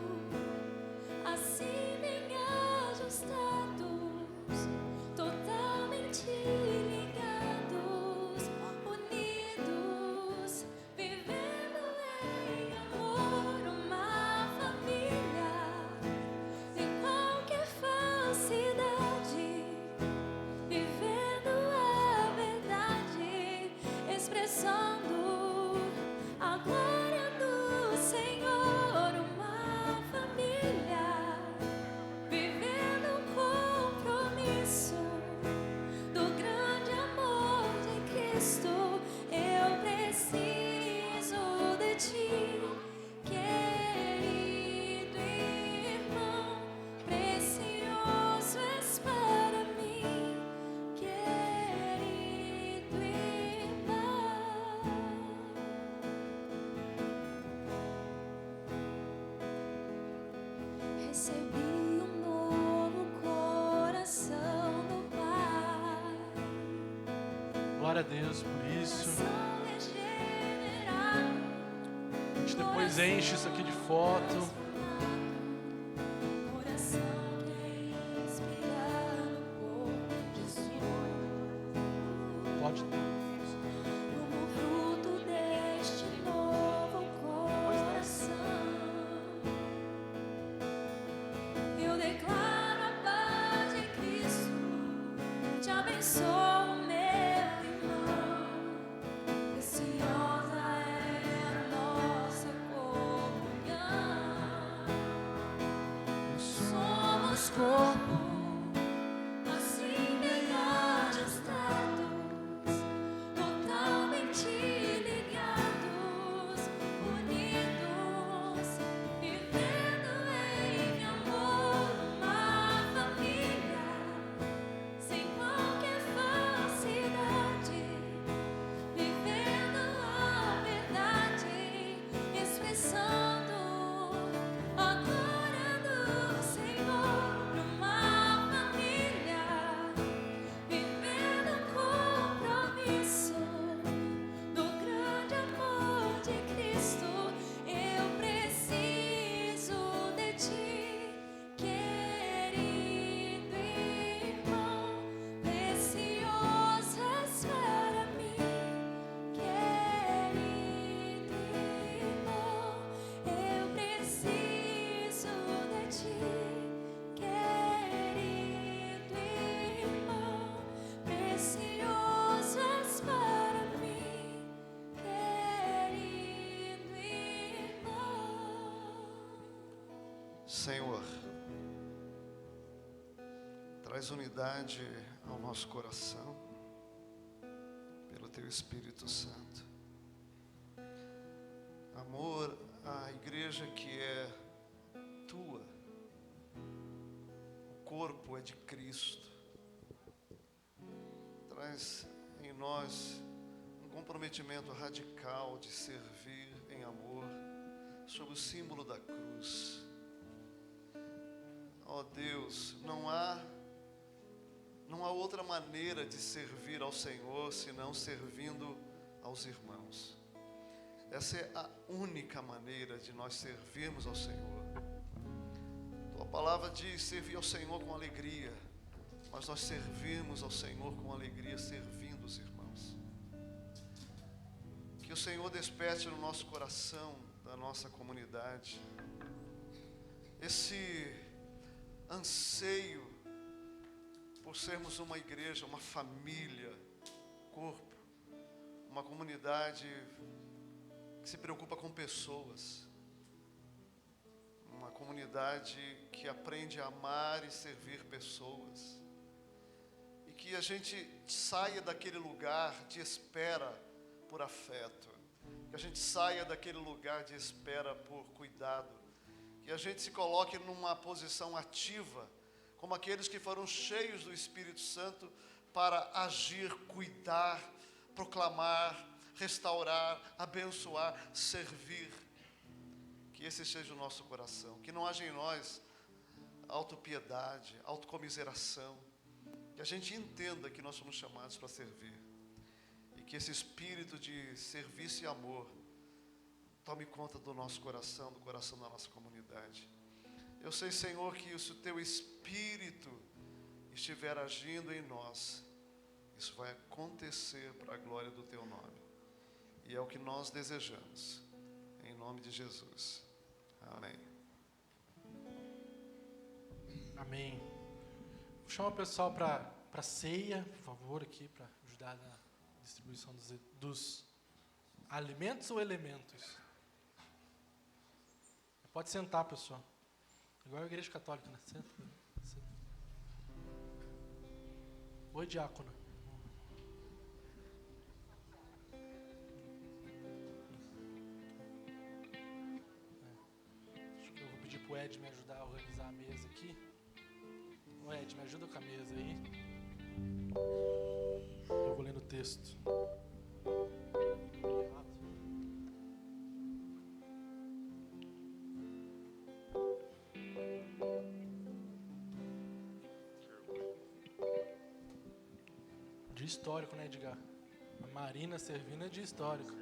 assim bem ajustados, totalmente ligados, unidos, vivendo em amor, uma família, sem qualquer falsidade, vivendo a verdade, expressando a glória do Senhor, uma família, vivendo um compromisso do grande amor de Cristo. Eu preciso de ti, querido irmão, precioso és para mim, querido recebi um novo coração do Pai. Glória a Deus por isso. Coração regenerado, A gente depois enche isso aqui de foto. coração que é inspirado por Jesus. Pode. Como fruto deste novo coração, eu declaro a paz de Cristo, te abençoo, meu irmão. Preciosa é a nossa comunhão. Somos corpo, assim mediante os tratos, totalmente ligados, unidos, vivendo em amor, uma família, sem qualquer falsidade, vivendo a verdade, expressando a glória do Senhor, uma família, vivendo o compromisso do grande amor de Cristo. Eu preciso de ti, querido irmão, precioso és para mim, querido irmão. Eu preciso de ti, querido irmão, precioso és para mim, querido irmão. Senhor, traz unidade ao nosso coração, pelo Teu Espírito Santo. Amor à igreja que é Tua, o corpo é de Cristo. Traz em nós um comprometimento radical de servir em amor, sob o símbolo da cruz. Ó Deus, não há outra maneira de servir ao Senhor senão servindo aos irmãos. Essa é a única maneira de nós servirmos ao Senhor. Tua palavra diz servir ao Senhor com alegria, mas nós servimos ao Senhor com alegria, servindo os irmãos. Que o Senhor desperte no nosso coração, da nossa comunidade, esse anseio por sermos uma igreja, uma família, corpo, uma comunidade que se preocupa com pessoas, uma comunidade que aprende a amar e servir pessoas, e que a gente saia daquele lugar de espera por afeto, que a gente saia daquele lugar de espera por cuidado, que a gente se coloque numa posição ativa, como aqueles que foram cheios do Espírito Santo para agir, cuidar, proclamar, restaurar, abençoar, servir. Que esse seja o nosso coração, que não haja em nós autopiedade, autocomiseração, que a gente entenda que nós somos chamados para servir, e que esse espírito de serviço e amor tome conta do nosso coração, do coração da nossa comunidade. Eu sei, Senhor, que se o Teu Espírito estiver agindo em nós, isso vai acontecer para a glória do Teu nome. E é o que nós desejamos. Em nome de Jesus. Amém. Amém. Vou chamar o pessoal para a ceia, por favor, aqui, para ajudar na distribuição dos alimentos ou elementos. Pode sentar, pessoal. Igual a igreja católica, né? Senta. Oi, diácono. Acho que eu vou pedir pro Ed me ajudar a organizar a mesa aqui. Ô Ed, me ajuda com a mesa aí. Eu vou lendo o texto. De histórico, né, Edgar? A Marina servindo é de histórico.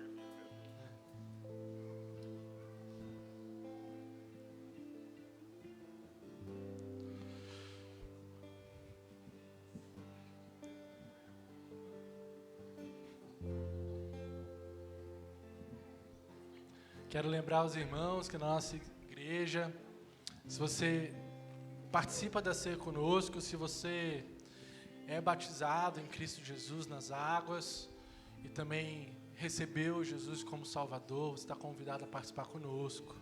Quero lembrar os irmãos que na nossa igreja, se você participa da ceia conosco, se você é batizado em Cristo Jesus nas águas e também recebeu Jesus como Salvador, você está convidado a participar conosco.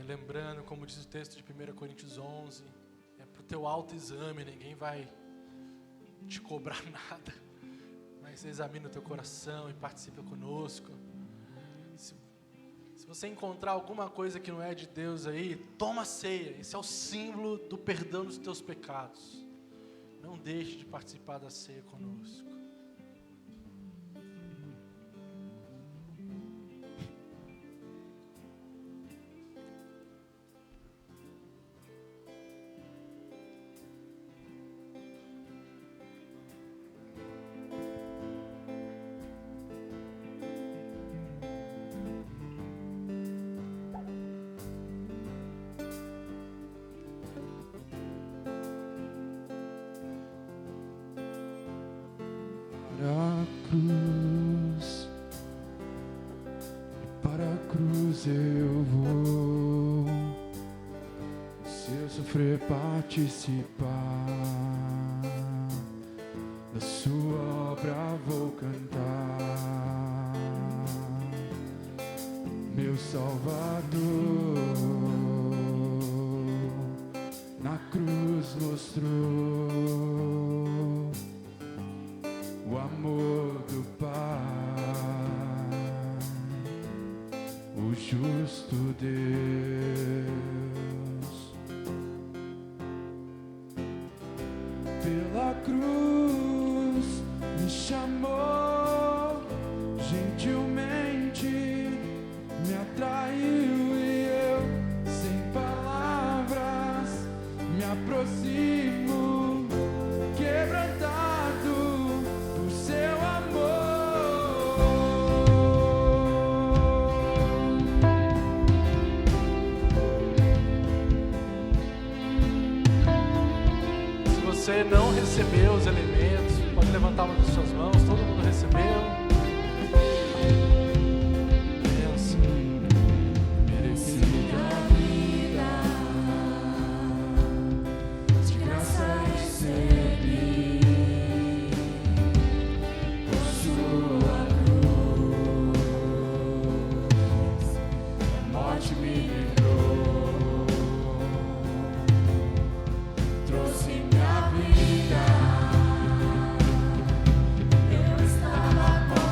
Lembrando, como diz o texto de 1 Coríntios 11, é para o teu autoexame, ninguém vai te cobrar nada, mas você examina o teu coração e participa conosco. Se você encontrar alguma coisa que não é de Deus aí, toma a ceia. Esse é o símbolo do perdão dos teus pecados. Não deixe de participar da ceia conosco. Para a cruz eu vou, se eu sofrer participar, da sua obra vou cantar. Meu Salvador na cruz mostrou o amor do Pai, o justo Deus. Pela cruz me chamou, gentilmente me atraiu e eu, sem palavras, me aproximo, quebrantado por seu amor. Se você não recebeu os elementos, pode levantar uma das suas mãos. Todo mundo recebeu? Merecida vida, de graça recebi, por sua cruz, a morte me livrou, trouxe minha vida, eu estava com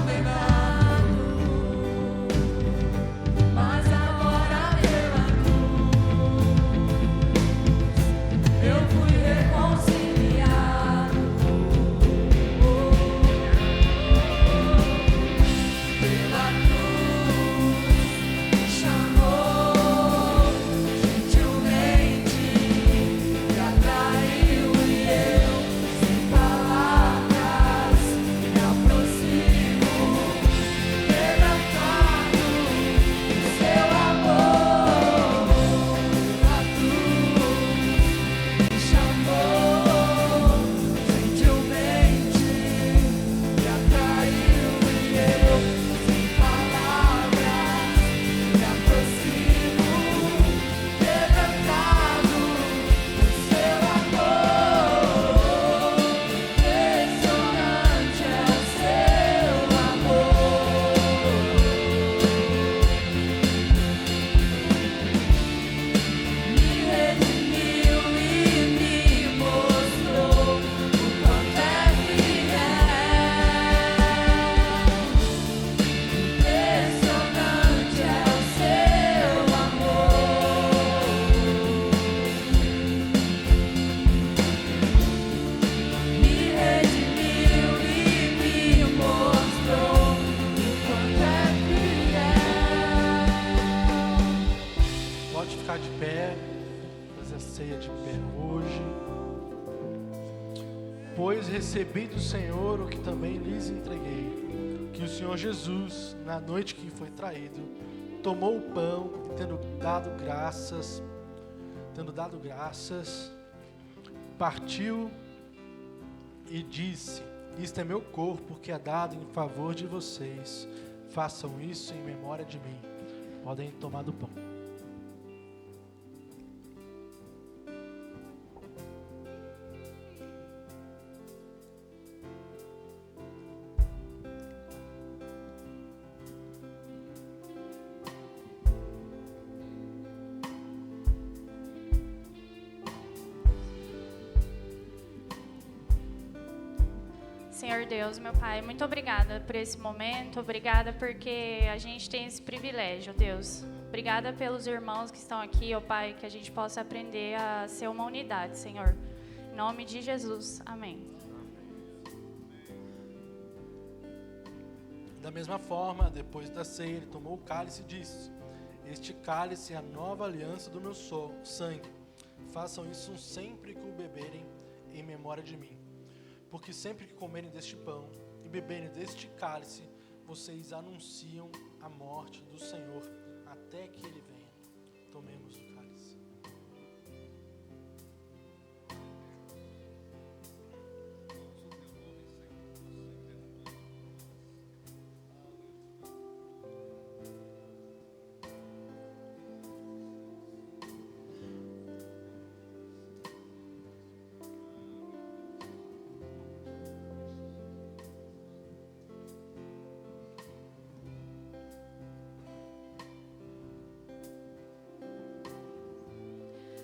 pois recebi do Senhor o que também lhes entreguei, que o Senhor Jesus, na noite que foi traído, tomou o pão e tendo dado graças, partiu e disse: isto é meu corpo que é dado em favor de vocês. Façam isso em memória de mim. Podem tomar do pão. Senhor Deus, meu Pai, muito obrigada por esse momento, obrigada porque a gente tem esse privilégio, Deus. Obrigada pelos irmãos que estão aqui, ó Pai, que a gente possa aprender a ser uma unidade, Senhor. Em nome de Jesus, amém. Da mesma forma, depois da ceia, ele tomou o cálice e disse: este cálice é a nova aliança do meu sangue. Façam isso sempre que o beberem em memória de mim. Porque sempre que comerem deste pão e beberem deste cálice, vocês anunciam a morte do Senhor até que Ele venha. Tomemos o cálice.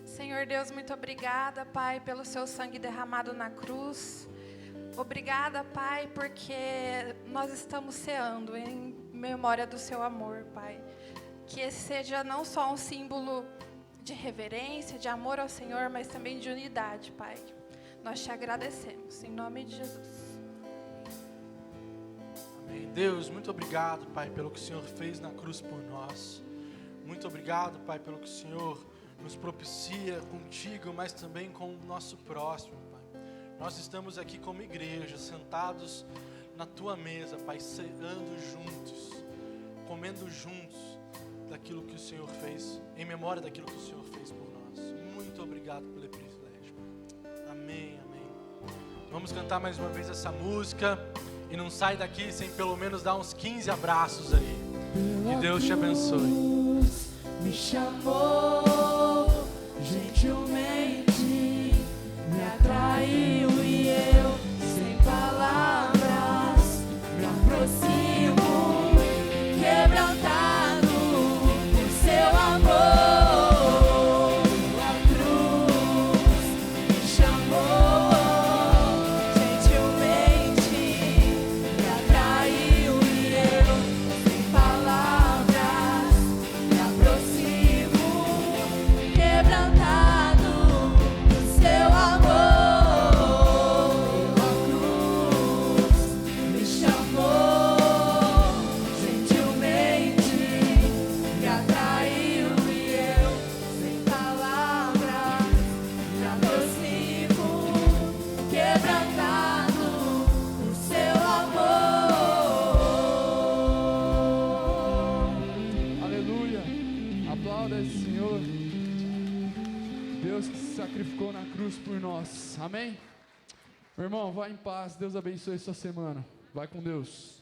Senhor Deus, muito obrigada, Pai, pelo seu sangue derramado na cruz. Obrigada, Pai, porque nós estamos ceando em memória do seu amor, Pai. Que esse seja não só um símbolo de reverência, de amor ao Senhor, mas também de unidade, Pai. Nós te agradecemos, em nome de Jesus. Amém. Deus, muito obrigado, Pai, pelo que o Senhor fez na cruz por nós. Muito obrigado, Pai, pelo que o Senhor nos propicia contigo, mas também com o nosso próximo, Pai. Nós estamos aqui como igreja, sentados na Tua mesa, Pai, ceando juntos, comendo juntos daquilo que o Senhor fez, em memória daquilo que o Senhor fez por nós. Muito obrigado pelo privilégio. Amém, amém. Vamos cantar mais uma vez essa música e não sai daqui sem pelo menos dar uns 15 abraços aí. Que Deus te abençoe. Me chamou gentilmente, me atraiu e eu, sem palavras, me aproximo, quebrantado por seu amor. A cruz me chamou gentilmente, me atraiu e eu, sem palavras, me aproximo, quebrantado por seu amor. A cruz me chamou gentilmente, me atraiu e eu, sem palavras, me aproximo, quebrantado por seu amor. Aleluia. Aplauda esse Senhor. Deus que se sacrificou na cruz por nós. Amém? Meu irmão, vá em paz. Deus abençoe sua semana. Vai com Deus.